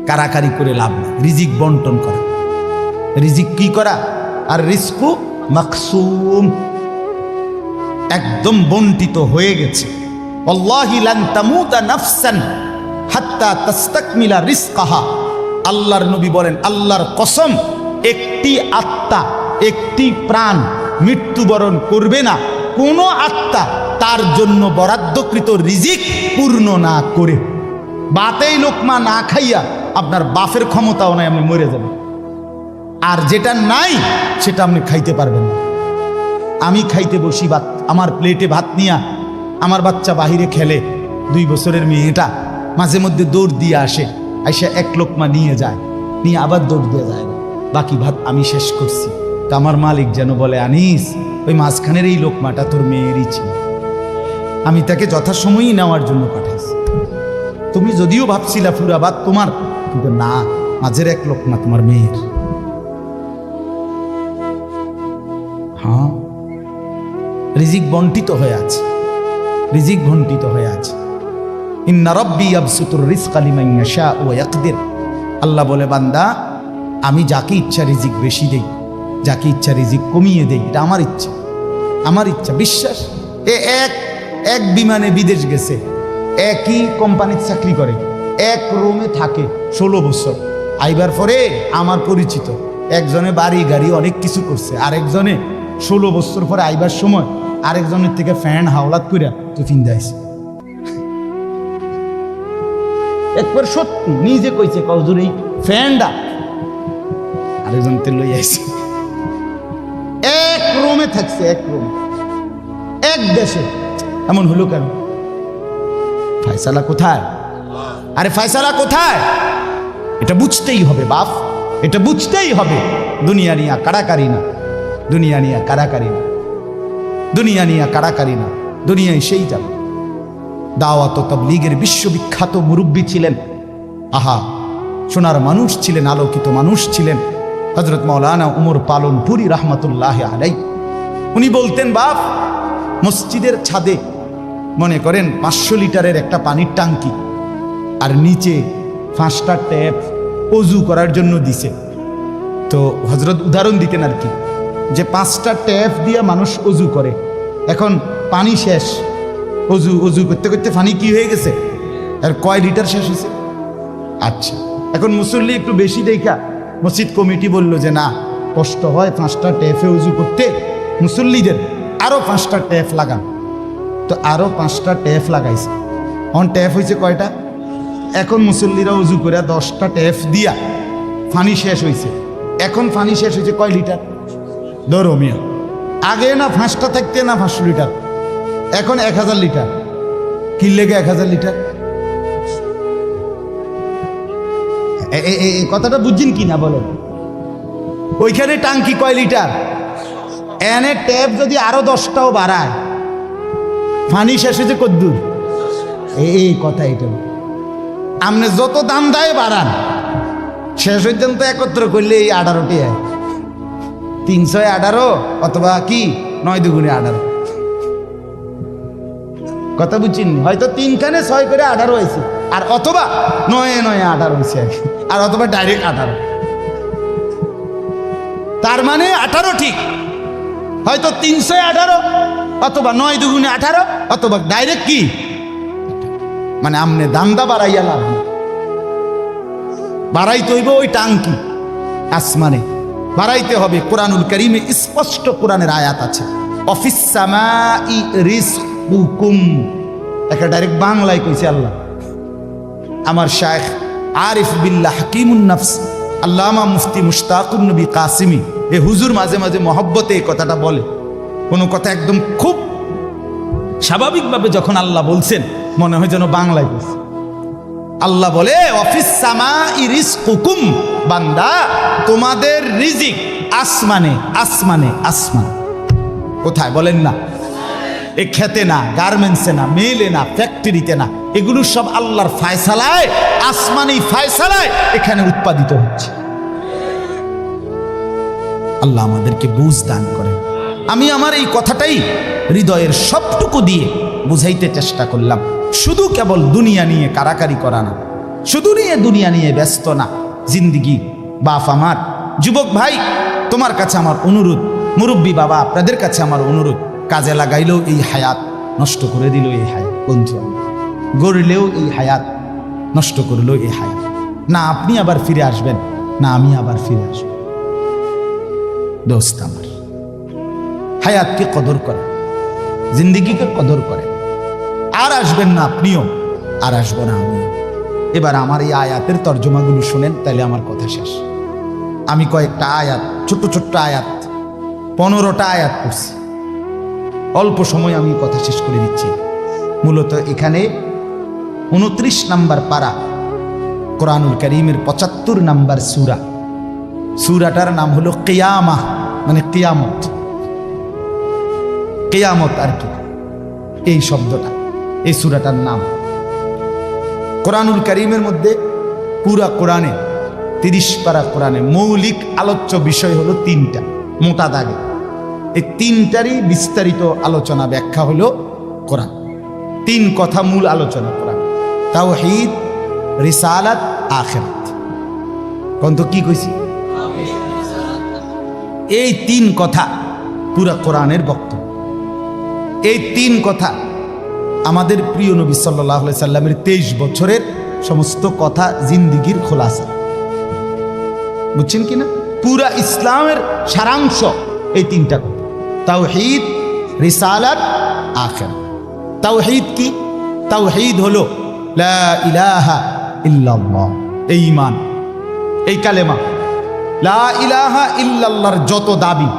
কারাকারি করে লাভ নেই, রিজিক বন্টন করা। রিজিক কি করা? আর রিজকু মাকসুম, একদম বন্টিত হয়ে গেছে। আল্লাহি লান তামুতা নাফসান হাত্তা তাস্তাকমিলা রিজকাহা। আল্লাহর নবী বলেন, আল্লাহর কসম, একটি আত্মা, একটি প্রাণ মৃত্যুবরণ করবে না কোন আত্মা তার জন্য বরাদ্দকৃত রিজিক পূর্ণ না করে। বাতেই লোকমা না খাইয়া আপনার বাপের ক্ষমতাও নাই, আপনি মরে যাবেন। আর যেটা নাই সেটা আপনি খাইতে পারবেন না। আমি খাইতে বসি ভাত, আমার প্লেটে ভাত নিয়া আমার বাচ্চা বাহিরে খেলে, 2 বছরের মেয়েটা মাঝে মধ্যে দৌড় দিয়ে আসে, আইসা 1 লোকমা নিয়ে যায়, নিয়ে আবার দৌড় দিয়ে যায়, বাকি ভাত আমি শেষ করছি। তা আমার মালিক যেন বলে, আনিস, ওই মাঝখানের এই লোকমাটা তোর মেয়েরই ছিল, আমি তাকে যথাসময়ই নেওয়ার জন্য পাঠাইছি। তুমি যদিও ভাবছিলা পুরা ভাত তোমার, কিন্তু না, মাঝের 1 লোকমা তোমার মেয়ের। হ্যাঁ, রিজিক বন্টিত হয়ে আছে, রিজিক বন্টিত হয়ে আছে। ইন্না রাব্বি ইয়াবসুতুর রিজকা লিমান ইয়াশা ওয়া ইয়াকদির। আল্লাহ বলে, বান্দা, আমি যাকে ইচ্ছা রিজিক বেশি দেই, যাকে ইচ্ছা রিজিক কমিয়ে দেই, এটা আমার ইচ্ছা, আমার ইচ্ছা। বিশ্বাস? এক বিমানে বিদেশ গেছে, একই কোম্পানির চাকরি করে, 1 রুমে থাকে 16 বছর। আইবার পরে আমার পরিচিত একজনে বাড়ি গাড়ি অনেক কিছু করছে, আরেকজনে 16 বছর পরে আইবার সময় আরেকজনের থেকে ফ্যান হাওলাত করিয়া টিফিন দেয়ছে। একবার সত্যি নিজে কইছে, কজুর এই ফ্যানটা আরেকজন তে লই আইছে। 1 রুমে থাকছে, 1 রুম, 1 দেশে। এমন হলো কেন? ফয়সালা কোথায়? আরে ফয়সালা কোথায়? এটা বুঝতেই হবে বাপ, এটা বুঝতেই হবে। দুনিয়া নিয়া কারাকারি না, দুনিয়া নিয়া কারাকারি না, দুনিয়া নিয়া কারাকারি না, দুনিয়ায় সেই যাবে। দাওয়াত ও তাবলীগের বিশ্ববিখ্যাত মুরব্বী ছিলেন, আহা, সোনার মানুষ ছিলেন, আলোকিত মানুষ ছিলেন হযরত মাওলানা উমর পালনপুরি রাহমাতুল্লাহি আলাইহি। উনি বলতেন, বাপ, মসজিদের ছাদে মনে করেন 500 লিটারের একটা পানির ট্যাঙ্কি, আর নিচে 5টা ট্যাপ অজু করার জন্য দিছে। তো হযরত উদাহরণ দিতেন আর কি, যে 5টা ট্যাপ দিয়ে মানুষ অজু করে, এখন পানি শেষ, অজু করতে করতে পানি কি হয়ে গেছে, আর কয় লিটার শেষ হয়েছে। আচ্ছা, এখন মুসল্লি একটু বেশি দেখা মসজিদ কমিটি বলল যে না, কষ্ট হয় 5টা ট্যাপে অজু করতে, মুসল্লিদের আরো 5টা ট্যাপ লাগান। তো আরো 5টা ট্যাপ লাগাইছে। এখন ট্যাপ হয়েছে কয়টা? এখন মুসল্লিরা অজু করে 10টা ট্যাপ দিয়া পানি শেষ হয়েছে। এখন পানি শেষ হয়েছে কয় লিটার? ধরো মিয়া, আগে না 5টা থাকতে না 500 লিটার, এখন 1000 লিটার। কি লেগে 1000 লিটার? এই কথাটা বুঝছেন কি না বলো? ওইখানে টাঙ্কি কয় লিটার, এনে ট্যাপ যদি আরো 10টাও বাড়ায়, পানি শেষ হয়েছে কদ্দুর? এই কথা, এটা আপনি যত দাম দেয় বাড়ান, শেষ পর্যন্ত একত্র করলে এই 18টি হয়, 318 অথবা কি 9 দুগুণে 18। কথা বুঝছেন? হয়তো 3 খানে 6 করে 18 হয়েছে, আর অথবা 9 9 18 হয়েছে, আর অথবা ডাইরেক্ট 18। তার মানে 18 ঠিক, হয়তো 318 অথবা 9 দুগুণে 18 অথবা ডাইরেক্ট কি, মানে আমনে দামদা বাড়াইয়া লাভ, বাড়াইতে হইব ওই টাঙ্কি আসমানে, বাড়াইতে হবে। কোরআনুল কারীমে স্পষ্ট কোরআনের আয়াত আছে, অফিস সামাই রিজকুকুম, একটা ডাইরেক্ট বাংলায় কইছে আল্লাহ। আমার শায়েখ আরিফ বিল্লাহ হাকিমুন নফস আল্লামা মুফতি মুশতাকুন নবী কাসিমি, এ হুজুর মাঝে মাঝে মহব্বতে এই কথাটা বলে। কোনো কথা একদম খুব স্বাভাবিকভাবে যখন আল্লাহ বলছেন, মনে হয় যেন বাংলায় বলছে। আল্লাহ বলে, অফিস সামাই রিজকুকুম, বান্দা, তোমাদের রিজিক আসমানে, আসমানে, আসমান। কোথায় বলেন না? এ খেতে না, গার্মেন্টসে না, মেলে না, ফ্যাক্টরিতে না, এগুলো সব আল্লাহর ফায়সালায়, আসমানি ফায়সালায় এখানে উৎপাদিত হচ্ছে। আল্লাহ আমাদেরকে বুঝ দান করেন। আমি আমার এই কথাটাই হৃদয়ের সবটুকু দিয়ে বুঝাইতে চেষ্টা করলাম। শুধু কেবল দুনিয়া নিয়ে কারাকারি করা না, শুধু নিয়ে দুনিয়া নিয়ে ব্যস্ত না, জিন্দিগি। বাপ আমার, যুবক ভাই, তোমার কাছে আমার অনুরোধ, মুরব্বী বাবা আপনাদের কাছে আমার অনুরোধ, কাজে লাগাইলেও এই হায়াত নষ্ট করে দিল এই হায়াত, বন্ধু গড়লেও এই হায়াত নষ্ট করলো এই হায়াত। না আপনি আবার ফিরে আসবেন, না আমি আবার ফিরে আসব। দোস্ত আমার, হায়াতকে কদর করে, জিন্দিগিকে কদর করে। আর আসবেন না আপনিও, আর আসবো না আমিও। এবার আমার এই আয়াতের তর্জমাগুলো শুনেন, তাইলে আমার কথা শেষ। আমি কয়েকটা আয়াত, ছোট্ট ছোট্ট আয়াত, 15টা আয়াত পড়ছি। অল্প সময় আমি কথা শেষ করে দিচ্ছি। মূলত এখানে 29 নম্বর পারা, কোরআনুল কারীমের 75 নম্বর সূরা। সূরাটার নাম হলো কিয়ামাহ, মানে কিয়ামত। কিয়ামত আর কি, এই শব্দটা, এই সূরাটার নাম। কোরআনুল কারীমের মধ্যে পুরা কোরআনে 30 পারা কোরআনে মৌলিক আলোচ্য বিষয় হলো 3টা, মোটা দাগে। এই 3টারই বিস্তারিত আলোচনা ব্যাখ্যা হলো কোরআন। 3 কথা মূল আলোচনা কোরআন: তাওহীদ, রিসালাত, আখিরাত। কোন তো কি কইছি? এই 3 কথা পুরা কোরআনের বক্তব্য। এই 3 কথা আমাদের প্রিয় নবী সাল্লাল্লাহু আলাইহি সাল্লামের 23 বছরের সমস্ত কথা, জিন্দিগির খোলাসা। বুঝছেন কিনা? পুরা ইসলামের সারাংশ এই 3টা কথা: তাওহীদ, রিসালাত, আখিরাত। তাওহীদ কি? তাওহীদ হলো লা ইলাহা ইল্লাল্লাহ, এই ঈমান, এই কালেমা। লা ইলাহা ইল্লাল্লাহর যত দাবি,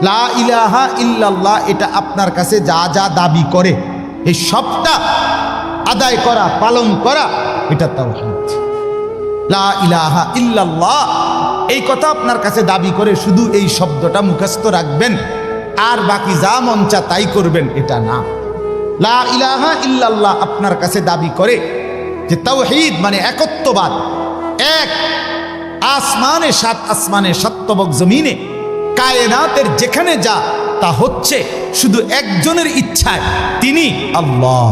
লা ইলাহা ইল্লাল্লাহ এটা আপনার কাছে যা যা দাবি করে এই সবটা আদায় করা, পালন করা, এটা তাওহীদ। লা ইলাহা ইল্লাল্লাহ এই কথা আপনার কাছে দাবি করে শুধু এই শব্দটা মুখস্থ রাখবেন আর বাকি যা মন চা তাই করবেন, এটা না। লা ইলাহা ইল্লাল্লাহ আপনার কাছে দাবি করে যে তাওহীদ মানে একত্ববাদ। এক আসমানে, 7 আসমানে, 7 তবক জমিনে, কায়নাতের যেখানে যা তা হচ্ছে শুধু একজনের ইচ্ছায়, তিনি আল্লাহ।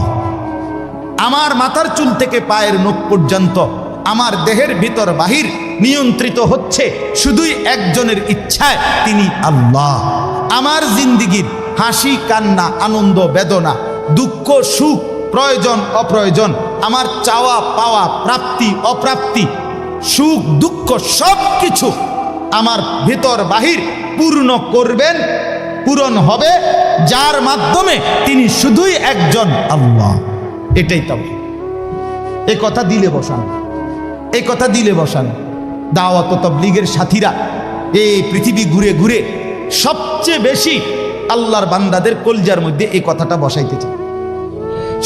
আমার মাথার চুল থেকে পায়ের নখ পর্যন্ত, আমার দেহের ভিতর বাহির নিয়ন্ত্রিত হচ্ছে শুধুই একজনের ইচ্ছায়, তিনি আল্লাহ। আমার জিন্দিগির হাসি কান্না, আনন্দ বেদনা, দুঃখ সুখ, প্রয়োজন অপ্রয়োজন, আমার চাওয়া পাওয়া, প্রাপ্তি অপ্রাপ্তি, সুখ দুঃখ সব কিছু আমার ভিতর বাহির পূর্ণ করবেন, পূরণ হবে যার মাধ্যমে, তিনি শুধুই একজন আল্লাহ। এটাই তাওহীদ। এই কথা দিলে বসান, এই কথা দিলে বসান। দাওয়াত ও তাবলীগের সাথীরা এই পৃথিবী ঘুরে ঘুরে সবচেয়ে বেশি আল্লাহর বান্দাদের কলজার মধ্যে এই কথাটা বসাইতে চায়।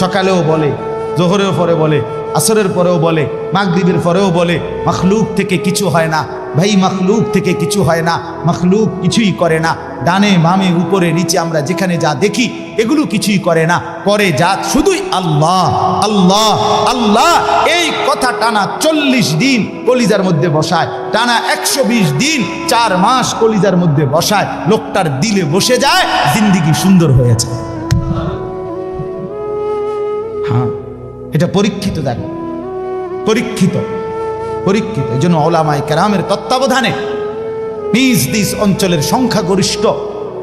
সকালেও বলে, জোহরের পরে বলে, আসরের পরেও বলে, মাগরিবের পরেও বলে, মাখলুক থেকে কিছু হয় না ভাই, মাখলুক থেকে কিছু হয় না, মাখলুক কিছুই করে না। ডানে বামে উপরে নিচে আমরা যেখানে যা দেখি এগুলো কিছুই করে না, করে যা শুধুই আল্লাহ আল্লাহ আল্লাহ। এই কথা টানা 40 দিন কলিজার মধ্যে বসায়, টানা 120 দিন 4 মাস কলিজার মধ্যে বসায়, লোকটার দিলে বসে যায়, জিন্দিগি সুন্দর হয়েছে। হ্যাঁ, এটা পরীক্ষিত, দেখো পরীক্ষিত, পরীক্ষিত। এই জন্য ওলামায়ে কেরামের তত্ত্বাবধানে, নিজ নিজ অঞ্চলের সংখ্যাগরিষ্ঠ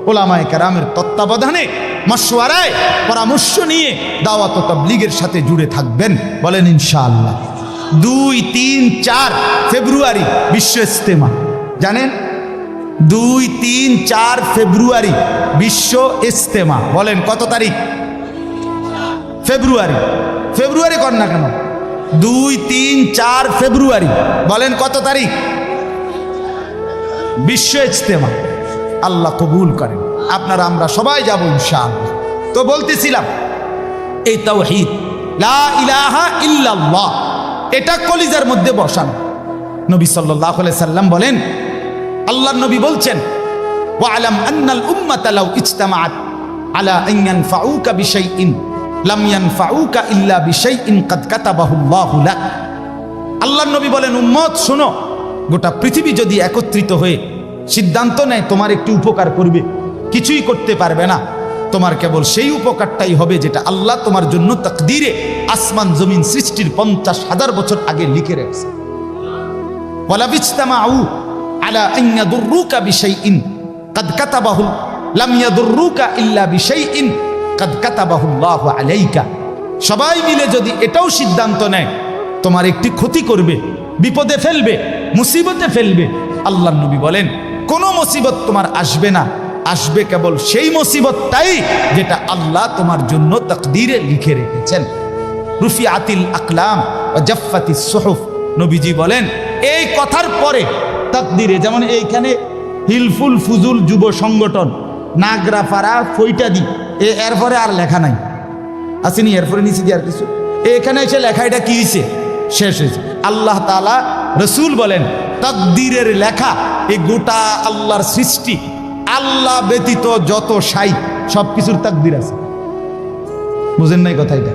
ওলামায়ে কেরামের তত্ত্বাবধানে, মশওয়ারায়, পরামর্শ নিয়ে দাওয়াত ও তাবলীগের সাথে জুড়ে থাকবেন। বলেন ইনশাআল্লাহ। 2, 3, 4 ফেব্রুয়ারি বিশ্ব ইজতেমা, জানেন? 2, 3, 4 ফেব্রুয়ারি বিশ্ব ইজতেমা। বলেন কত তারিখ? ফেব্রুয়ারি। ফেব্রুয়ারি কর না কেন? 2, 3, 4 ফেব্রুয়ারি। বলেন কত তারিখ? বিশ্ব ইজতেমা। আল্লাহ কবুল করেন। আপনারা আমরা সবাই যাব ইনশাআল্লাহ। তো বলতেছিলাম, এই তাওহীদ লা ইলাহা ইল্লাল্লাহ এটা কলিজার মধ্যে বসানো। নবী সাল্লাল্লাহু আলাইহি সাল্লাম বলেন, আল্লাহর নবী বলছেন, ওয়ালাম আন্নাল উম্মাতা লাউ ইজতামাআত আলা আন ইয়ানফাউকা বিশাইইন লাম ইয়ানফাউকা ইল্লা বিশাইইন কাদ কাতাবাহুল্লাহু লাক। আল্লাহর নবী বলেন, উম্মত শোনো, গোটা পৃথিবী যদি একত্রিত হয়ে সিদ্ধান্ত নেয় তোমার একটু উপকার করবে, কিছুই করতে পারবে না, তোমার কেবল সেই উপকারটাই হবে যেটা আল্লাহ তোমার জন্য তাকদীরে আসমান জমিন সৃষ্টির 50,000 বছর আগে লিখে রেখেছে। ওয়ালা বিজতামাউ আলা আন ইয়াদুররুকা বিশাইইন কাদ কাতাবাহু লাম ইয়াদুররুকা ইল্লা বিশাইইন কাদ কাতাবাহু আল্লাহু আলাইকা। সবাই মিলে যদি এটাও সিদ্ধান্ত নেয় তোমার একটি ক্ষতি করবে, বিপদে ফেলবে, মুসিবতে ফেলবে, আল্লাহর নবী বলেন কোনো মুসিবত তোমার আসবে না, আসবে কেবল সেই মুসিবতটাই যেটা আল্লাহ তোমার জন্য তাকদীরে লিখে রেখেছেন। রুফিআতিল আকলাম ওয়া জাফফাতিস সুহুফ। নবীজি বলেন এই কথার পরে তাকদীরে, যেমন এইখানে হিলফুল ফুজুল যুব সংগঠন নাগরাপাড়া ফৈটাদি, এরপরে আর লেখা নাই, আসেনি, এরপরে নিচে দিয়ে আর কিছু, এখানে এসে লেখা এটা কি হয়েছে, শেষ হয়েছে। আল্লাহ তাআলা রসুল বলেন তাকদীরের লেখা এই গোটা আল্লাহর সৃষ্টি, আল্লাহ ব্যতীত যত সাই সব কিছুর তাকদীর আছে। বুঝেন নাই কথা? এটা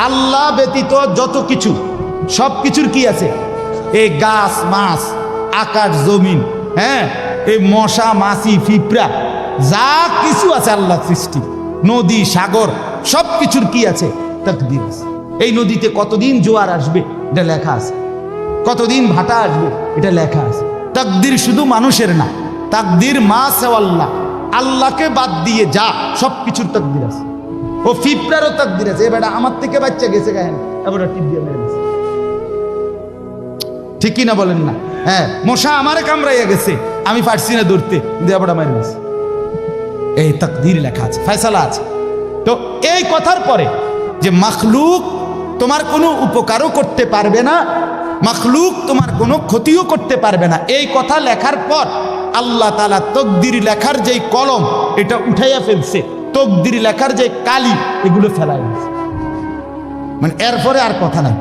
আল্লাহ ব্যতীত যত কিছু সব কিছুর কি আছে? এই গাছ মাছ, আকাশ জমিন, হ্যাঁ, এই মশা মাছি পিঁপড়া যা কিছু আছে আল্লাহ সৃষ্টি, নদী সাগর সব কিছুর কি আছে? তাকদীর আছে। এই নদীতে কতদিন জোয়ার আসবে এটা লেখা আছে, কতদিন ভাটা আসবে এটা লেখা আছে। তাকদীর শুধু মানুষের না, তাকদীর মা সেওয়াল্লাহ, আল্লাহকে বাদ দিয়ে যা সব কিছুর তাকদীর আছে। ও পিঁপড়ারও তাকদীর আছে। এবার আমার থেকে বাচ্চা গেছে গায়েন, এবার টিপ দিয়ে মেরে গেছে, ঠিক কিনা বলেন না? হ্যাঁ, মশা আমারে কামড়াইয়া গেছে, আমি পারছি না ধরতে, দেবটা মেরে গেছে। এই তাকদীর লেখা আছে, ফয়সালা আছে। তো এই কথার পরে যে মাখলুক তোমার কোনো উপকারও করতে পারবে না, মাখলুক তোমার কোনো ক্ষতিও করতে পারবে না, এই কথা লেখার পর আল্লাহ তাআলা তাকদীর লেখার যেই কলম এটা উঠাইয়া ফেলছে, তাকদীর লেখার যে কালি এগুলো ফেলাই দিয়েছে। মানে এরপরে আর কথা নাই,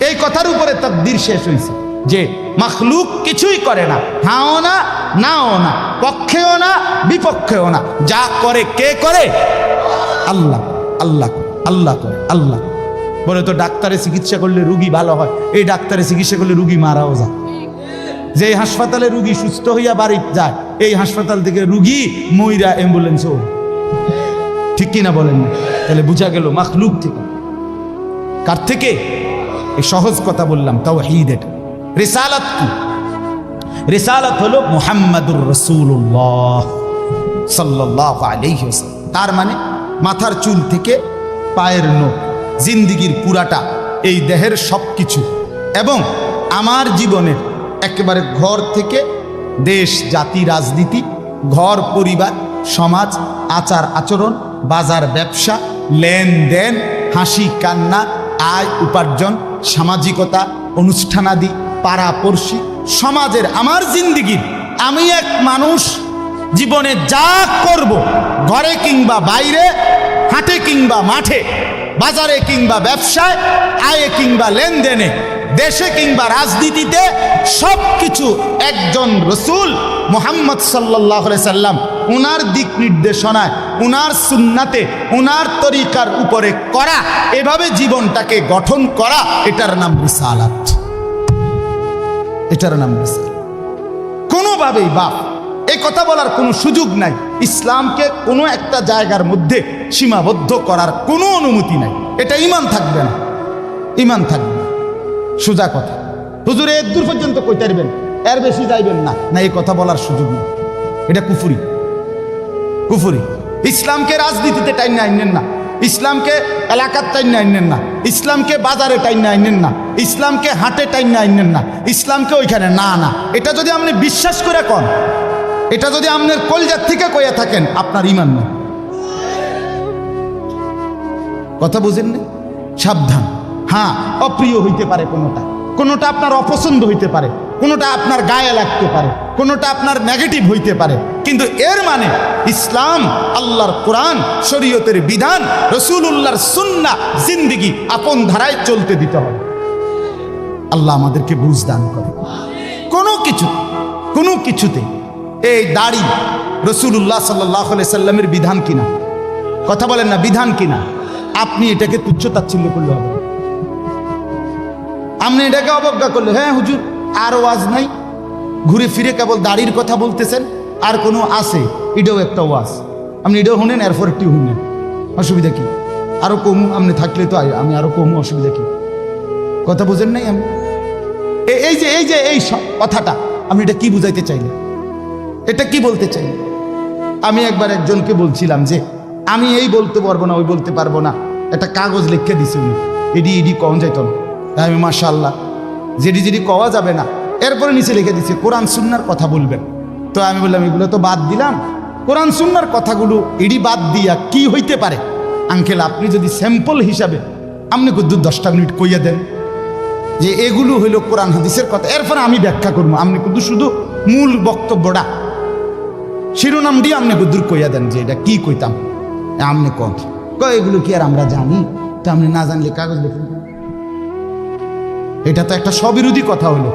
এই কথার উপরে তাকদীর শেষ হয়েছে যে মাখলুক কিছুই করে না, হাও না নাও না, পক্ষেও না বিপক্ষেও না, যা করে কে করে? আল্লাহ। আল্লাহ আল্লাহ করে, আল্লাহ। বলে তো ডাক্তারে চিকিৎসা করলে রুগী ভালো হয়, এই ডাক্তারে চিকিৎসা করলে রুগী মারাও যায়। যে হাসপাতালে রুগী সুস্থ হইয়া বাড়ি যায়, এই হাসপাতাল থেকে রুগী মইরা অ্যাম্বুলেন্সও, ঠিক কিনা বলেন না? তাহলে বুঝা গেল মাখলুক থেকে। কার থেকে? এই সহজ কথা বললাম, তাওহীদ। এটা রিসালাত কি? রিসালাত হলো মুহাম্মাদুর রাসূলুল্লাহ সাল্লাল্লাহু আলাইহি ওয়াসাল্লাম। তার মানে মাথার চুল থেকে পায়ের নখ, জিন্দিগির পুরাটা, এই দেহের সব কিছু, এবং আমার জীবনের একেবারে ঘর থেকে দেশ জাতি রাজনীতি, ঘর পরিবার সমাজ, আচার আচরণ, বাজার ব্যবসা, লেনদেন, হাসি কান্না, আয় উপার্জন, সামাজিকতা, অনুষ্ঠানাদি, পাড়াপড়শি, সমাজের আমার জিন্দিগির, আমি এক মানুষ জীবনে যা করব, ঘরে কিংবা বাইরে, হাটে কিংবা মাঠে, বাজারে কিংবা ব্যবসায়, আয়ে কিংবা লেনদেনে, দেশে কিংবা রাজনীতিতে, সব কিছু একজন রসূল মুহাম্মদ সাল্লাল্লাহু আলাইহি সাল্লাম উনার দিক নির্দেশনায়, উনার সুন্নাতে, উনার তরিকার উপরে করা, এভাবে জীবনটাকে গঠন করা, এটার নাম রিসালাত। এটার নাম রিসালাত। কোনোভাবেই বাপ এই কথা বলার কোনো সুযোগ নাই, ইসলামকে কোনো একটা জায়গার মধ্যে সীমাবদ্ধ করার কোনো অনুমতি নাই। এটা ঈমান থাকবে না, ঈমান থাকবে না। সোজা কথা, হুজুর এর দূর পর্যন্ত কইতে পারবেন, এর বেশি যাইবেন না, না, এই কথা বলার সুযোগ নেই। এটা কুফরি, কুফরি। ইসলামকে রাজনীতিতে টাইনে আইনেন না, ইসলামকে এলাকার টাইনে আইনেন না, ইসলামকে বাজারে টাইনে আইনেন না, ইসলামকে হাটে টাইনে আইনেন না, ইসলামকে ওইখানে না, না। এটা যদি আপনি বিশ্বাস করে কন, এটা যদি আপনার কলজার থেকে কইয়া থাকেন, আপনার ঈমান নেই। কথা বুঝেন না? সাবধান। হ্যাঁ, অপ্রিয় হইতে পারে কোনোটা, কোনোটা আপনার অপছন্দ হইতে পারে, কোনোটা আপনার গায়ে লাগতে পারে, কোনোটা আপনার নেগেটিভ হইতে পারে, কিন্তু এর মানে ইসলাম, আল্লাহর কোরআন, শরীয়তের বিধান, রাসূলুল্লাহর সুন্নাহ, জিন্দেগি আপন ধারায় চলতে দিতে হবে। আল্লাহ আমাদেরকে বুঝ দান করে। কোনো কিছুতে এই দাড়ি রাসূলুল্লাহ সাল্লাল্লাহু আলাইহি সাল্লামের বিধান কিনা? কথা বলেন না, বিধান কিনা? আপনি এটাকে তুচ্ছ তাচ্ছিল্য করলে হবে, আপনি এটাকে অবজ্ঞা করলে, হ্যাঁ হুজুর আর ওয়াজ নাই, ঘুরে ফিরে কেবল দাড়ির কথা বলতেছেন, আর কোনো আছে, এটাও একটা ওয়াজ। আপনি এটাও শুনেন, এরপর একটু শুনেন, অসুবিধা কি? আরো কম আপনি থাকলে তো আমি আরো কম, অসুবিধা কি? কথা বুঝেন নাই? আমি এই কথাটা আমি এটা কি বুঝাইতে চাইলে, এটা কি বলতে চাই? আমি একবার একজনকে বলছিলাম যে আমি এই বলতে পারবো না, ওই বলতে পারবো না, একটা কাগজ লিখে দিছে উনি, এডি কম যাইত না। আমি মাশাআল্লাহ, যেডি কওয়া যাবে না, এরপরে নিচে লিখে দিছে কোরআন সুন্নাহর কথা বলবেন। তো আমি বললাম এগুলো তো বাদ দিলাম, কোরআন সুন্নাহর কথাগুলো এডি বাদ দিয়া কি হইতে পারে? আঙ্কেল আপনি যদি স্যাম্পল হিসাবে আপনি কিন্তু 10টা মিনিট কইয়া দেন যে এগুলো হইলো কোরআন হাদিসের কথা, এরপরে আমি ব্যাখ্যা করবো। আপনি কিন্তু শুধু মূল বক্তব্যটা শিরোনাম দিয়ে আপনি দূর কইয়া দেন যে এটা কি কইতাম, আপনি কন এগুলো কি আর আমরা জানি? তো আপনি না জানলে কাগজ লিখুন। এটা তো একটা স্ববিরোধী কথা হলো,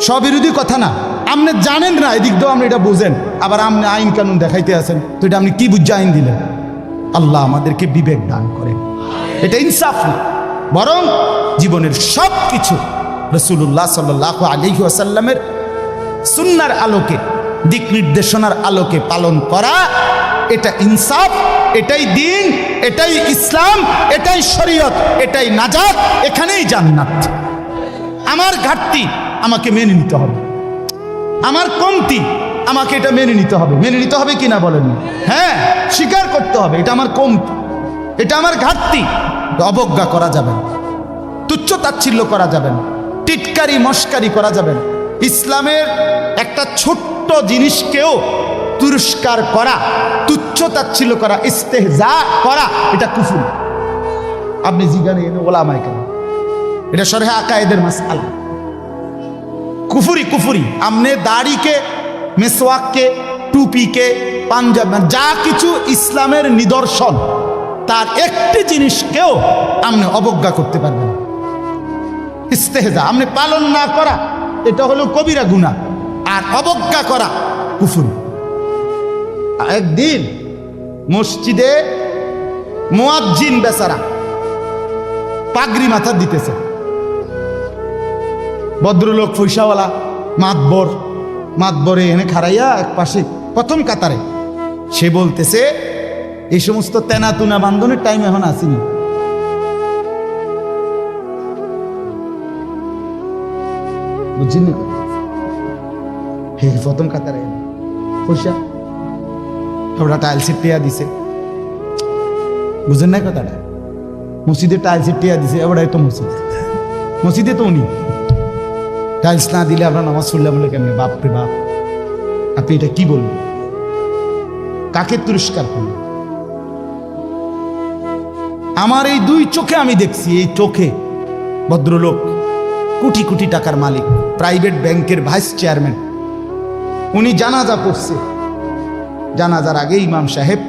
স্ববিরোধী কথা না। আপনি জানেন না, এদিক দিয়েও আপনি এটা বুঝেন, আবার আপনি আইন কানুন দেখাইতে আছেন, তো এটা আপনি কি বুঝে আইন দিলেন? আল্লাহ আমাদেরকে বিবেক দান করেন। এটা ইনসাফ না, বরং জীবনের সব কিছু রাসূলুল্লাহ সাল্লাল্লাহু আলাইহি ওয়াসাল্লামের সুন্নাহর আলোকে, দিক নির্দেশনার আলোকে পালন করা, এটা ইনসাফ, এটাই দ্বীন, এটাই ইসলাম, এটাই শরীয়ত, এটাই নাজাত, এখানেই জান্নাত। আমার ঘাটতি আমাকে মেনে নিতে হবে, আমার কমতি আমাকে এটা মেনে নিতে হবে। মেনে নিতে হবে কিনা বলেন? হ্যাঁ, স্বীকার করতে হবে এটা আমার কমতি, এটা আমার ঘাটতি। অবজ্ঞা করা যাবে না, তুচ্ছ তাচ্ছিল্য করা যাবে না, টিটকারি মস্কারি করা যাবে না। ইসলামের একটা ছোট্ট জিনিসকেও তিরস্কার করা, তুচ্ছ তাচ্ছিল্য করা, ইস্তেহজা করা, এটা কুফর। আপনি জিজ্ঞাসা করেন ওলামায়ে কেরাম, এটা শরহে আকায়েদের মাসআলা, কুফরি। আমনে দাড়িকে, মেসওয়াককে, টুপিকে, পাঞ্জাব, যা কিছু ইসলামের নিদর্শন, তার একটি জিনিসকেও আপনি অবজ্ঞা করতে পারবেন না। ইস্তেহজা আপনি পালন না করা, এটা হলো কবিরা গুনাহ, আর অবজ্ঞা করা কুফর। একদিন মসজিদে মুয়াজ্জিন বেচারা পাগড়ি মাথা দিতেছে, ভদ্রলোক পয়সাওয়ালা মাতবরে এনে খাড়াইয়া এক পাশে প্রথম কাতারে, সে বলতেছে এই সমস্ত তেনাতুনা বান্ধনের টাইম এখন আসেনি। বুঝছেন? প্রথম কাতারে পয়সা ওরা টাইলসের টিয়া দিছে, বুঝেন না কথাটা? মসজিদে টাইলসের টিয়া দিছে, ওরাই তো মসজিদে তো উনি টাইলস না দিলে আমরা নামাজ পড়লাম বলে কেমনি? বাপরে বাপ, আপনি এটা কি বলবেন? কাকে তিরস্কার করলেন? আমার এই দুই চোখে আমি দেখছি, এই চোখে ভদ্রলোক কোটি কোটি টাকার মালিক, প্রাইভেট ব্যাংকের ভাইস চেয়ারম্যান, উনি জানাজা পড়ছে। জানাজার আগে ইমাম সাহেব,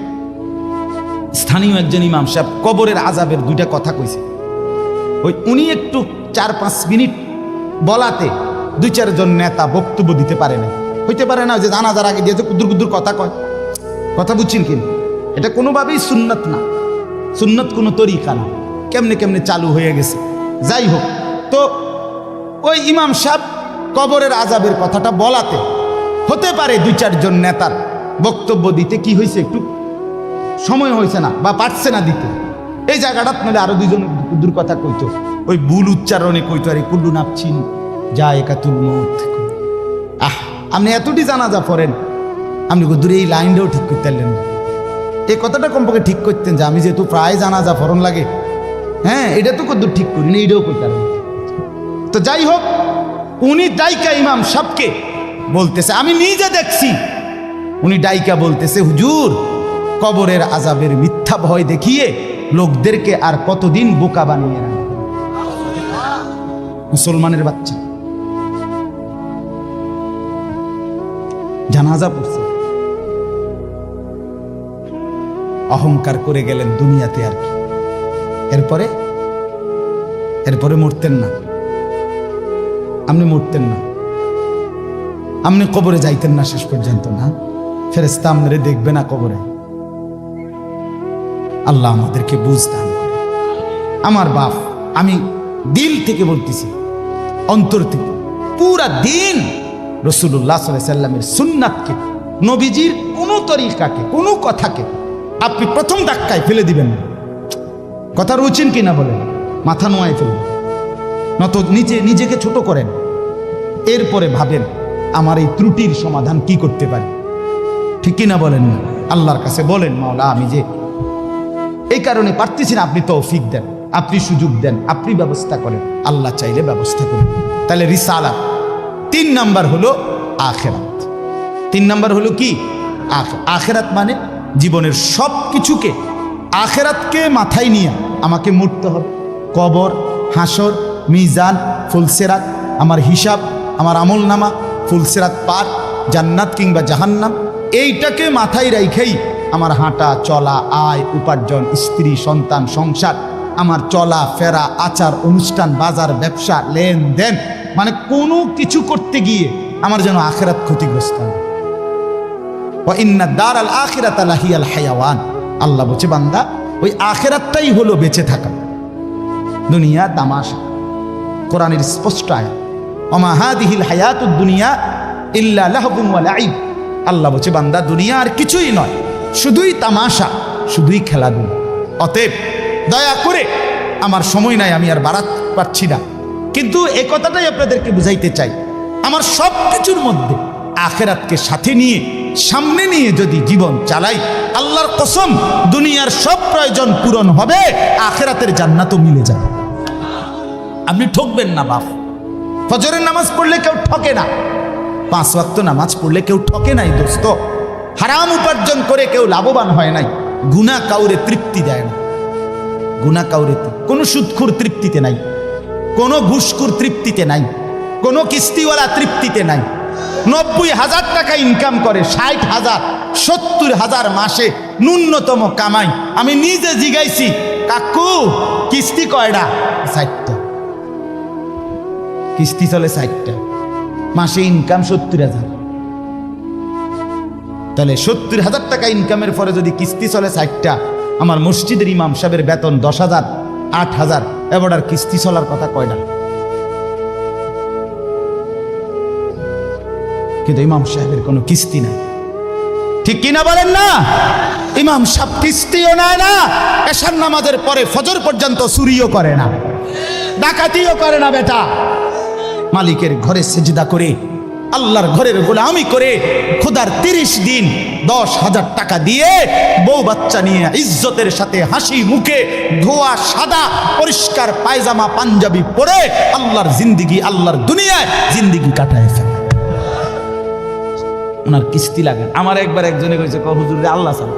স্থানীয় একজন ইমাম সাহেব কবরের আযাবের দুইটা কথা কইছে। ওই উনি একটু 4-5 মিনিট বলাতে 2-4 জন নেতা বক্তব্য দিতে পারে না। হইতে পারে না যে জানাজার আগে দিয়ে কুদুর কথা কয়, কথা বুঝছেন কি? এটা কোনোভাবেই সুন্নত না, সুন্নত কোনো তরিকা না, কেমনে চালু হয়ে গেছে। যাই হোক, তো ওই ইমাম সাহেব কবরের আযাবের কথাটা বলাতে হতে পারে 2-4 জন নেতার বক্তব্য দিতে কি হয়েছে, একটু সময় হয়েছে না বা পারছে না দিতে। এই জায়গাটা নইলে আরো 2 জন দূর কথা কইতো, ওই ভুল উচ্চারণে কইতো, আরে কুল্লু নাফসিন যায়কাতুল মউত। আপনি এতটি জানাজা পড়েন, আপনি দূরে এই লাইনটাও ঠিক করতে পারলেন না। এই কথাটা কমপক্ষে ঠিক করতেন যে আমি যেহেতু প্রায় জানাজা ফরন লাগে, হ্যাঁ এটা তো কদ্দূর ঠিক করি না, এইটাও করতে পারেন। তো যাই হোক, উনি ডাইকা ইমাম সাহেবকে বলতেছে, আমি নিজে দেখছি, উনি ডাইকা বলতেছে, হুজুর কবরের আযাবের মিথ্যা ভয় দেখিয়ে লোকদেরকে আর কতদিন বোকা বানিয়ে রাখবেন? মুসলমানের বাচ্চা জানাজা পড়ছে, অহংকার করে গেলেন দুনিয়াতে, আর কি এরপরে মরতেন না, আপনি মরতেন না, আপনি কবরে যাইতেন না শেষ পর্যন্ত, না ফেরেশতা আপনারে দেখবে না কবরে। আল্লাহ আমাদেরকে বুঝ দান করে। আমার বাপ, আমি দিল থেকে বলতেছি, অন্তর থেকে, পুরা দিন রাসূলুল্লাহ সাল্লাল্লাহু আলাইহি ওয়াসাল্লামের সুন্নাতকে, নবীজির কোনো তরিকাকে, কোনো কথাকে আপনি প্রথম ধাক্কায় ফেলে দিবেন না। কথা রুচিন কিনা বলেন, মাথা নোয়ায় ফেলবেন, নত নিজেকে ছোট করেন, এরপরে ভাবেন আমার এই ত্রুটির সমাধান কি করতে পারি। ঠিক কিনা বলেন না? আল্লাহর কাছে বলেন, মাওলা আমি যে এই কারণে পারতেছি না, আপনি তৌফিক দেন, আপনি সুযোগ দেন, আপনি ব্যবস্থা করেন। আল্লাহ চাইলে ব্যবস্থা করেন। তাহলে রিসালাত। 3 নাম্বার হলো আখিরাত। 3 নাম্বার হলো কি? আখিরাত মানে জীবনের সব কিছুকে আখিরাতকে মাথায় নিয়ে আমাকে মরতে হবে। কবর, হাসর, মিজান, ফুলসিরাত, আমার হিসাব, আমার আমল নামা, ফুলসিরাত পার, জান্নাত কিংবা জাহান্নাম, এইটাকে মাথায় রেখেই আমার হাঁটা চলা, আয় উপার্জন, স্ত্রী সন্তান, সংসার, আমার চলা ফেরা, আচার অনুষ্ঠান, বাজার ব্যবসা, লেনদেন, মানে কোনো কিছু করতে গিয়ে আমার যেন আখিরাত ক্ষতিগ্রস্ত হয়। ওয়া ইন্না দারাল আখিরাতা লাহিয়াল হায়াওয়ান। আল্লাহ বলছে বান্দা ওই আখিরাতটাই হলো বেঁচে থাকা। দুনিয়া তামাশা। কোরআনের স্পষ্ট আয়াত, ওমা হাদিহিল হায়াতুদ দুনিয়া ইল্লা লাহবুন ওয়া লাইব। আল্লাহ বলছে বান্দা দুনিয়া আর কিছুই নয়, শুধুই তামাশা, শুধুই খেলাধুলা। অতএব দয়া করে, আমার সময় নাই, আমি আর বাড়াতে পারছি না, কিন্তু এই কথাটাই আপনাদেরকে বুঝাইতে চাই, আমার সব কিছুর মধ্যে আখিরাতকে সাথে নিয়ে সামনে নিয়ে যদি জীবন চালাই, আল্লাহর কসম দুনিয়ার সব প্রয়োজন পূরণ হবে, আখিরাতের জান্নাতও মিলে যাবে। আপনি ঠকবেন না বাপ। ফজরের নামাজ পড়লে কেউ ঠকে না, 5 ওয়াক্ত নামাজ পড়লে কেউ ঠকে নাই দোস্ত। হারাম উপার্জন করে কেউ লাভবান হয় নাই। গুনাহ কাউরে তৃপ্তি দেয় না, গুনাহ কাউরে, কোনো সুদখোর তৃপ্তিতে নাই, কোনো ঘুষখোর তৃপ্তিতে নাই, কোনো কিস্তিওয়ালা তৃপ্তিতে নাই। 90,000 টাকা ইনকাম করে, 60,000 70,000 মাসে ন্যূনতম কামাই। আমি নিজে জিগাইছি, কাকু কিস্তি কয়টা? 60টা। কিস্তি চলে 60টা, মাসে ইনকাম 70,000। তাহলে 70,000 টাকা ইনকামের পরে যদি কিস্তি চলে 60টা, আমার মসজিদের ইমাম সাহেবের বেতন 10,000 8,000, এবার আর কিস্তি চলার কথা কয়টা? কিন্তু ইমাম সাহেবের কোনো কিস্তি নাই। ঠিক কিনা বলেন না? ইমাম সাহেব কিস্তিও নেয় না, এশার নামাজের পরে ফজর পর্যন্ত চুরিও করে না, ডাকাতিও করে না। বেটা মালিকের ঘরে সেজদা করে, আল্লাহর ঘরের গোলামি করে, খোদার 30 দিন 10,000 টাকা দিয়ে বউ বাচ্চা নিয়ে ইজ্জতের সাথে হাসি মুখে ধোয়া সাদা পরিষ্কার পায়জামা পাঞ্জাবি পরে আল্লাহর জিন্দিগি, আল্লাহর দুনিয়ায় জিন্দিগি কাটায় ফেলে। ওনার কিস্তি লাগে। আমার একবার একজনে কইছে, হুজুর রে আল্লাহ চালা,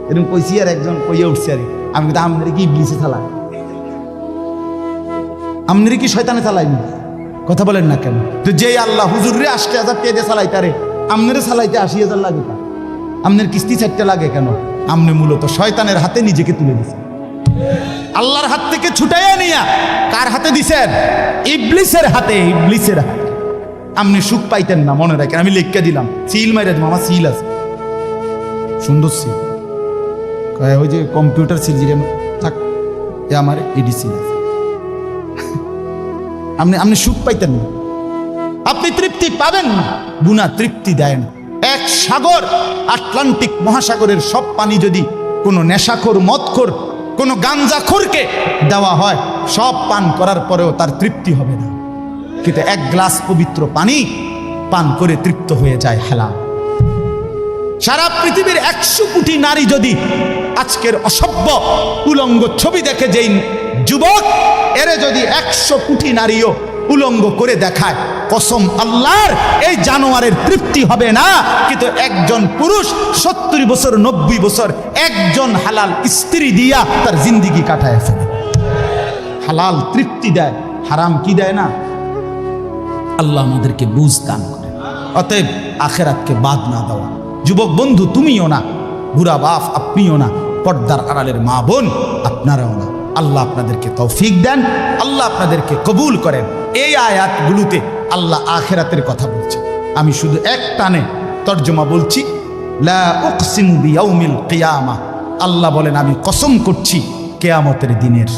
এরকম কইছি, আর একজন কইয়ে উঠছে, আর আমি কিন্তু আমনেরে কি ইবলিসে চালায়, আমনেরে কি শয়তানে চালাইনি? কথা বলেন না কেন? তো যে আল্লাহ হুজুর রে 80,000 টাকা দিয়ে চালাইতারে, আমনেরে চালাইতে 80,000 লাগে কেন? আমনের কিস্তি 4টা লাগে কেন? আমনে মূলত শয়তানের হাতে নিজেকে তুলে দিছেন। আল্লাহর হাত থেকে ছুটাইয়া নিয়া কার হাতে দিছেন? ইবলিসের হাতে। ইবলিসের হাতে আপনি সুখ পাইতেন না, মনে রাখেন। আমি লিখকে দিলাম, সিল মাইরে দেবো, আমার সিল আছে, সুন্দর সিল, ওই যে কম্পিউটার সিল যে থাক, আমার এডি সিল আছে। আপনি সুখ পাইতেন না, আপনি তৃপ্তি পাবেন না। গুনাহ তৃপ্তি দেয় না। এক সাগর, আটলান্টিক মহাসাগরের সব পানি যদি কোনো নেশাখোর, মদখোর, কোনো গাঞ্জাখোরকে দেওয়া হয়, সব পান করার পরেও তার তৃপ্তি হবে না। কিন্তু 1 গ্লাস পবিত্র পানি পান করে তৃপ্ত হয়ে যায় হালাল। সারা পৃথিবীর 100 কোটি নারী যদি আজকের অসভ্য উলঙ্গ ছবি দেখে, যেই যুবক এরে যদি 100 কোটি নারীও উলঙ্গ করে দেখায়, কসম আল্লাহর, এই জানোয়ারের তৃপ্তি হবে না। কিন্তু একজন পুরুষ 70 বছর 90 বছর একজন হালাল স্ত্রী দিয়া তার জিন্দিগি কাটায় ফেলে। হালাল তৃপ্তি দেয়, হারাম কি দেয় না? আল্লাহ আমাদেরকে বুঝ দান করে। অতএব আখিরাতকে বাদ না দেওয়া। যুবক বন্ধু তুমিও না, বুড়া বাপ আপনিও না, পর্দার আড়ালের মা বোন আপনারাও না। আল্লাহ আপনাদেরকে তৌফিক দেন, আল্লাহ আপনাদেরকে কবুল করেন। এই আয়াতগুলোতে আল্লাহ আখিরাতের কথা বলছে। আমি শুধু এক টানে তর্জমা বলছি, লা উকসিমু বিয়াউমিল কিয়ামা। আল্লাহ বলেন আমি কসম করছি কিয়ামতের দিনের।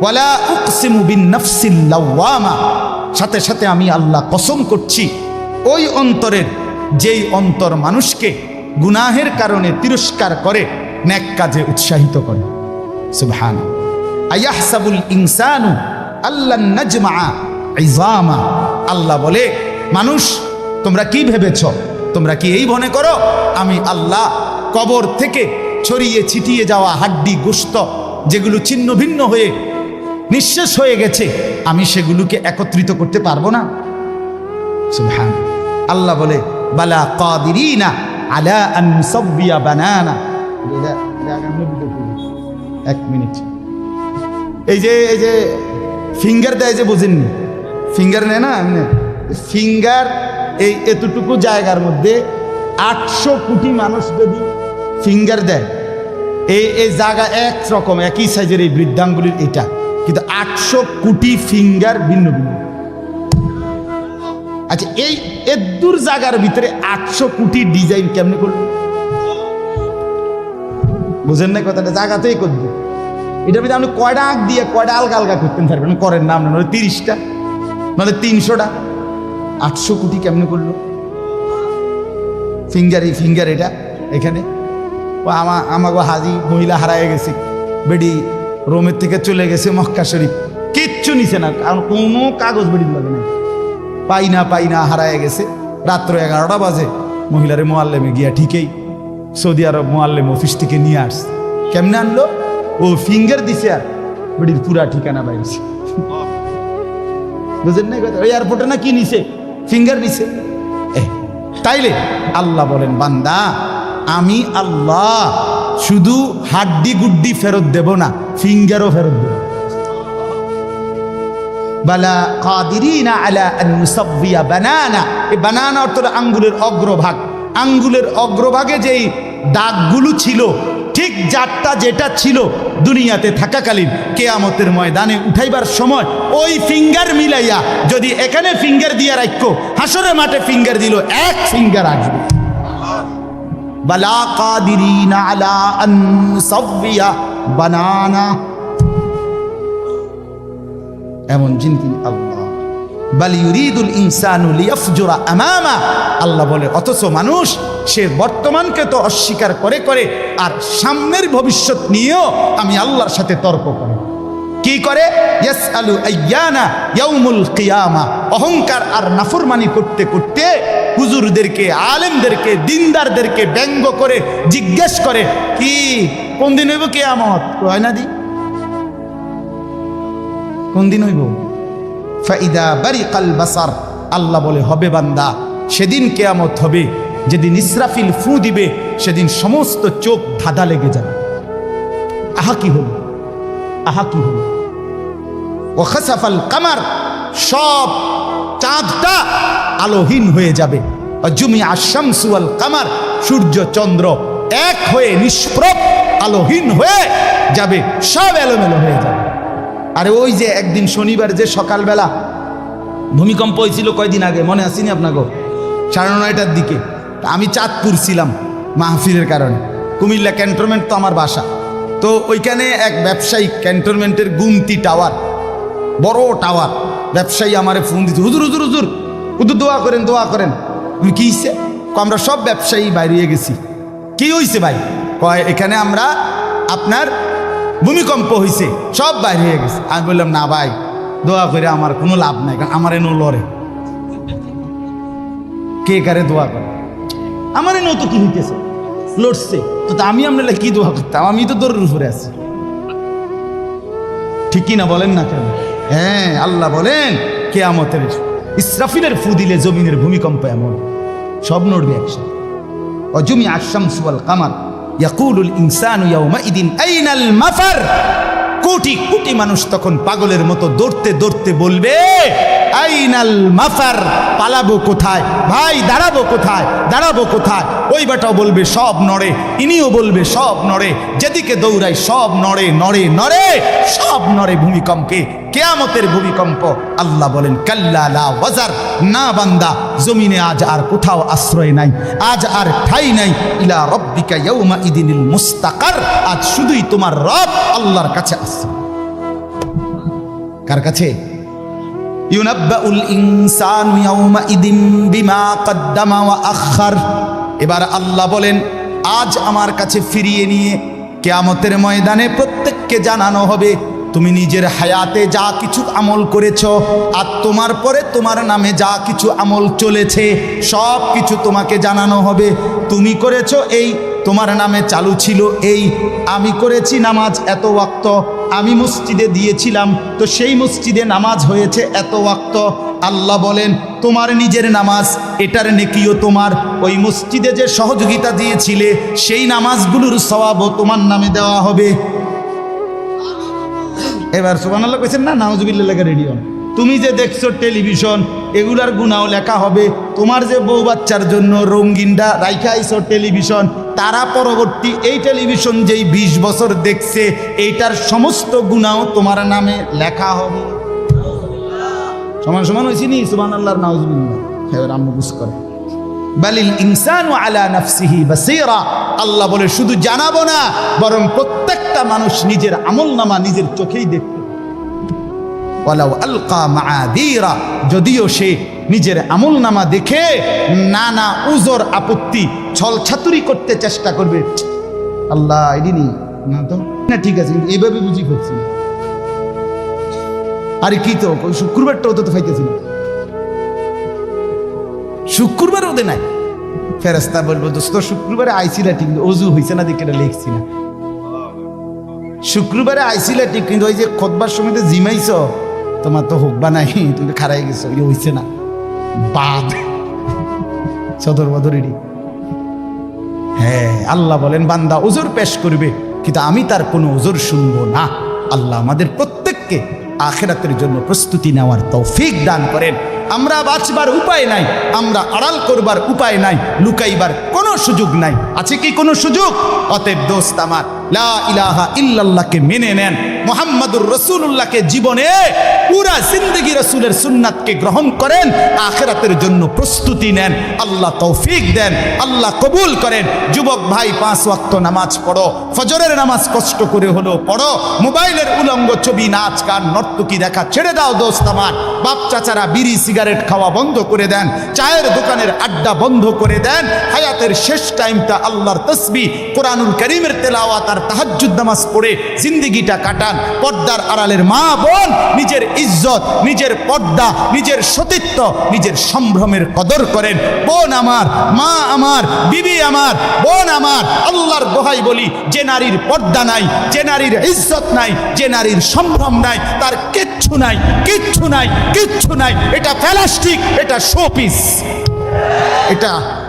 ওয়ালা উকসিমু বিন-নাফসিল লাওয়ামা। সাথে সাথে আমি আল্লাহ কসম করছি ওই অন্তরের, যেই অন্তর মানুষকে গুনাহের কারণে তিরস্কার করে, নেক কাজে উৎসাহিত করে। সুবহান। আয়াহসাবুল ইনসানু আল্লান নাজমা ইজামা, আল্লাহ বলে মানুষ তোমরা কি ভেবেছ, তোমরা কি এই মনে করো আমি আল্লাহ কবর থেকে ছড়িয়ে ছিটিয়ে যাওয়া হাড্ডি গোশত যেগুলো ছিন্ন ভিন্ন হয়ে নিঃশেষ হয়ে গেছে, আমি সেগুলোকে একত্রিত করতে পারবো না? সুবহান। আল্লাহ বলে বালা কাদিরিনা আলা আন নুসাব্বিয়া বানানা। এক মিনিট, এই যে ফিঙ্গার দেয় যে, বুঝেননি? ফিঙ্গার নেয় না এমনি, ফিঙ্গার এই এতটুকু জায়গার মধ্যে 800 কোটি মানুষ যদি ফিঙ্গার দেয়, এই জায়গা একরকম একই সাইজের এই বৃদ্ধাঙ্গুলির এটা, কিন্তু 800 কোটি ফিঙ্গার ভিন্ন ভিন্ন। আচ্ছা, এই এদুর জায়গার ভিতরে 800 কোটি ডিজাইন কেমনে করলো? বুঝেন না কথাটা? জায়গাতেই করবে। এটার ভিতরে আপনি কয়টা আঁক দিয়ে কয়টা আলগা আলগা করতেন পারবেন? করেন না, আপনার 30টা নাহলে 300টা। 800 কোটি কেমনে করলো? ফিঙ্গার এটা এখানে আমাকে হাজি মহিলা হারায় গেছে, বেডি রোমের থেকে চলে গেছে মক্কা শরীফ, কিচ্ছু নিছে না, কারণ কোনো কাগজ বেডি লাগে না, পাই না হারায় গেছে। রাত্র 11টা বাজে মহিলারে মোয়াল্লেমে গিয়া ঠিকই সৌদি আরব মোয়াল্লেম অফিস থেকে নিয়ে আসছে। কেমনে আনলো? ও ফিঙ্গার দিছে আর বেডির পুরা ঠিকানা বাইছে। বুঝেন না? ওই এয়ারপোর্টে না কি নিছে? ফিঙ্গার নিছে। তাইলে আল্লাহ বলেন বান্দা আমি আল্লাহ শুধু হাড্ডি গুড্ডি ফেরত দেব না, ফিঙ্গারও ফেরত দেব। বালা কাদিরিনা আলা আন নুসাব্বিয়া বানানা। এই বানানা অর্থ আঙ্গুলের অগ্রভাগ। আঙ্গুলের অগ্রভাগে যেই দাগগুলো ছিল, ঠিক যারটা যেটা ছিল দুনিয়াতে থাকাকালীন, কিয়ামতের ময়দানে উঠাইবার সময় ওই ফিঙ্গার মিলাইয়া যদি এখানে ফিঙ্গার দিয়া রাখো, হাসরের মাঠে ফিঙ্গার দিল, এক ফিঙ্গার আসবে। বালা কাদিরিনা আলা আন নুসাব্বিয়া বানানা, এমন যিনি তিনি আল্লাহ। বাল ইউরিদুল ইনসানু লিয়াফজুরা আমামা, আল্লাহ বলে অথচ মানুষ সে বর্তমানকে তো অস্বীকার করে করে আর সামনের ভবিষ্যৎ নিয়েও আমি আল্লাহর সাথে তর্ক করে। কি করে? ইয়াসআলু আইয়ানা ইয়াউমুল কিয়ামা। অহংকার আর নাফরমানি করতে করতে হুজুরদেরকে, আলেমদেরকে, দিনদারদেরকে ব্যঙ্গ করে জিজ্ঞেস করে কি কোন দিন হইব কিয়ামত? হয় না দি কোন দিন হইব? ফাইদা বারিকাল বাসার, আল্লাহ বলে হবে বান্দা সেদিন কিয়ামত হবে যেদিন ইসরাফিল ফু দিবে, সেদিন সমস্ত চোখ ধাঁধা লেগে যাবে। আহা কি হলো, আহা কি হলো। ওয়া খাসাফাল কামার, সব চাঁদটা আলোহীন হয়ে যাবে। ওয়া জুমিআ আশ-শামসু ওয়াল কামার, সূর্য চন্দ্র এক হয়ে নিষ্প্রভ আলোহীন হয়ে যাবে, সব এলোমেলো হয়ে যাবে। আরে ওই যে একদিন শনিবার যে সকালবেলা ভূমিকম্প হয়েছিল কয়দিন আগে, মনে আসেনি আপনাকে? 9:30টার দিকে আমি চাঁদপুর ছিলাম মাহফিলের কারণে। কুমিল্লা ক্যান্টনমেন্ট তো আমার বাসা, তো ওইখানে এক ব্যবসায়ী ক্যান্টনমেন্টের গুমতি টাওয়ার, বড় টাওয়ার, ব্যবসায়ী আমারে ফোন দিচ্ছে, হুজুর হুজুর হুজুর হুজুর দোয়া করেন দোয়া করেন। কি হয়েছে? আমরা সব ব্যবসায়ী বাইরে গেছি। কি হয়েছে ভাই? কয় এখানে আমরা আপনার ভূমিকম্প হয়েছে, সব বাইরে হয়ে গেছে। আমি বললাম না ভাই, দোয়া করে আমার কোনো লাভ নাই, কারণ আমার এনো লড়ে, কে কারে দোয়া করে? আমার এনো তো কি হইতেছে, লড়ছে তো, আমি আপনার কি দোয়া করতাম? আমি তো দৌড়ের উপরে আছি, ঠিক কি না বলেন না কেন? হ্যাঁ, আল্লাহ বলেন কিয়ামতের ইসরাফিলের ফু দিলে জমিনের ভূমিকম্প এমন সব নড়বে একসাথে। অজুমি আশ-শামসু ওয়াল কামার ইয়াকুলুল ইনসানু ইয়াউমাইদিন আইনাল মাফার। কোটি কোটি মানুষ তখন পাগলের মতো দৌড়তে দৌড়তে বলবে আইনাল মাফার, পালাবো কোথায় ভাই, দাঁড়াবো কোথায়, দাঁড়াবো কোথায়? ওই বেটাও বলবে সব নড়ে, ইনিও বলবে সব নড়ে, যেদিকে দৌড়াই সব নড়ে নড়ে নড়ে, সব নড়ে ভূমিকম্পে, কিয়ামতের ভূমিকম্প। আল্লাহ বলেন কাল্লা লা ওয়াজার, না বান্দা জমিনে আজ আর কোথাও আশ্রয় নাই, আজ আর ঠাই নাই। ইলা রব্বিকা ইয়াউমা ইদিনিল মুস্তাকার, আজ শুধুই তোমার রব আল্লাহর কাছে আছে। কার কাছে? ইউনাব্বাউল ইনসানু ইয়াউমা ইদিন বিমা কদ্দামা ওয়া আখার। এবার আল্লাহ বলেন, আজ আমার কাছে ফিরিয়ে নিয়ে কিয়ামতের ময়দানে প্রত্যেককে জানানো হবে তুমি নিজের হায়াতে যা কিছু আমল করেছো আর তোমার পরে তোমার নামে যা কিছু আমল চলেছে সব কিছু তোমাকে জানানো হবে। তুমি করেছো এই, তোমার নামে চালু ছিল এই, আমি করেছি নামাজ এত ওয়াক্ত, আমি মসজিদে দিয়েছিলাম তো সেই মসজিদে নামাজ হয়েছে এত ওয়াক্ত। আল্লাহ বলেন তোমার নিজের নামাজ এটার নেকিও তোমার, ওই মসজিদে যে সহযোগিতা দিয়েছিলে সেই নামাজগুলোর সওয়াবও তোমার নামে দেওয়া হবে। এবার সুবহানাল্লাহ কইছেন না, নাউজুবিল্লাহ লেখা রেডি হন। তুমি যে দেখছো টেলিভিশন এগুলার গুনাও লেখা হবে। তোমার যে বউ বাচ্চার জন্য রঙিনটা রাইখা আইছো টেলিভিশন, তারা পরবর্তী এই টেলিভিশন যেই 20 বছর দেখছে এইটার সমস্ত গুনাও তোমার নামে লেখা হবে। সমান সমান হয়েছি নি? সুবহানাল্লাহ নাউজুবিল্লাহ। এবার আম্মু বুঝ করে বালিল ইনসানু আলা নাফসিহি বাসীরা। আল্লাহ বলে শুধু জানাবো না, বরং প্রত্যেকটা মানুষ নিজের আমলনামা নিজের চোখেই দেখবে। ওয়ালাউ আলকা মাআযীরা, যদিও সে নিজের আমলনামা দেখে নানা উজর আপত্তি ছলছাতুরি করতে চেষ্টা করবে, আল্লাহ এদিনই না তো না, ঠিক আছে কিন্তু এইভাবে বুঝি ফেলছি। আরে কি তো শুক্রবারটাও তো পাইতেছি না, শুক্রবার ওদের নাই। ফেরেশতা বলবো দোস্ত শুক্রবারে আইছিলা ঠিক, অজু হয়েছে না দেখে লিখছি না। শুক্রবারে আইছিলা ঠিক, কিন্তু ওই যে খুতবার সময় জিমাইছ, তোমার তো হোক বা নাই, তুমি তো খারাই গেছো, এটা হইছে না। বাদ সদর বদরেরই। হ্যাঁ, আল্লাহ বলেন বান্দা ওজোর পেশ করবে, কিন্তু আমি তার কোনো ওজোর শুনবো না। আল্লাহ আমাদের প্রত্যেককে আখিরাতের জন্য প্রস্তুতি নেওয়ার তৌফিক দান করেন। আমরা বাঁচবার উপায় নাই, আমরা আড়াল করবার উপায় নাই, লুকাইবার কোনো সুযোগ নাই। আছে কি কোনো সুযোগ? অতএব দোস্ত আমার, লা ইলাহা ইল্লাল্লাহকে মেনে নেন, মুহাম্মাদুর রাসূলুল্লাহকে জীবনে পুরা জিন্দেগি রাসূলের সুন্নাতকে গ্রহণ করেন, আখিরাতের জন্য প্রস্তুতি নেন। আল্লাহ তৌফিক দেন, আল্লাহ কবুল করেন। যুবক ভাই 5 ওয়াক্ত নামাজ পড়ো, ফজরের নামাজ কষ্ট করে হলেও পড়ো। মোবাইলের উলঙ্গ ছবি, নাচ গান, নর্তকী দেখা ছেড়ে দাও দোস্ত আমার। বাপ চাচারা বিড়ি সিগারেট খাওয়া বন্ধ করে দেন, চায়ের দোকানের আড্ডা বন্ধ করে দেন। হায়াতের শেষ টাইমটা আল্লাহর তাসবিহ, কোরআনুল কারীমের তেলাওয়াত আর তাহাজ্জুদ নামাজ পড়ে জিন্দেগিটা কাটান। পর্দার আড়ালের মা বোন নিজের ইজ্জত, নিজের পর্দা, নিজের সতীত্ব, নিজের সম্ভ্রমের কদর করেন। বোন আমার, মা আমার, বিবি আমার, বোন আমার, আল্লাহর দোহাই বলি, যে নারীর পর্দা নাই, যে নারীর ইজ্জত নাই, যে নারীর সম্ভ্রম নাই, তার কিচ্ছু নাই, কিচ্ছু নাই, কিচ্ছু নাই। এটা প্লাস্টিক, এটা শোপিস,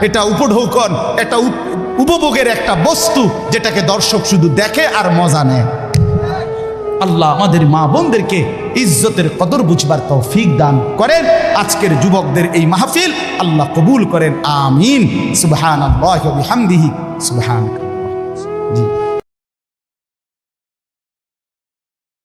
এটা উপঢৌকন, এটা উপভোগের একটা বস্তু, যেটাকে দর্শক শুধু দেখে আর মজা নেয়। আল্লাহ আমাদের মা বোনদেরকে ইজ্জতের কদর বুঝবার তৌফিক দান করেন। আজকের যুবকদের এই মাহফিল আল্লাহ কবুল করেন, আমিন। সুবহানাল্লাহি ওয়া বিহামদিহি, সুবহানাল্লাহ। জি।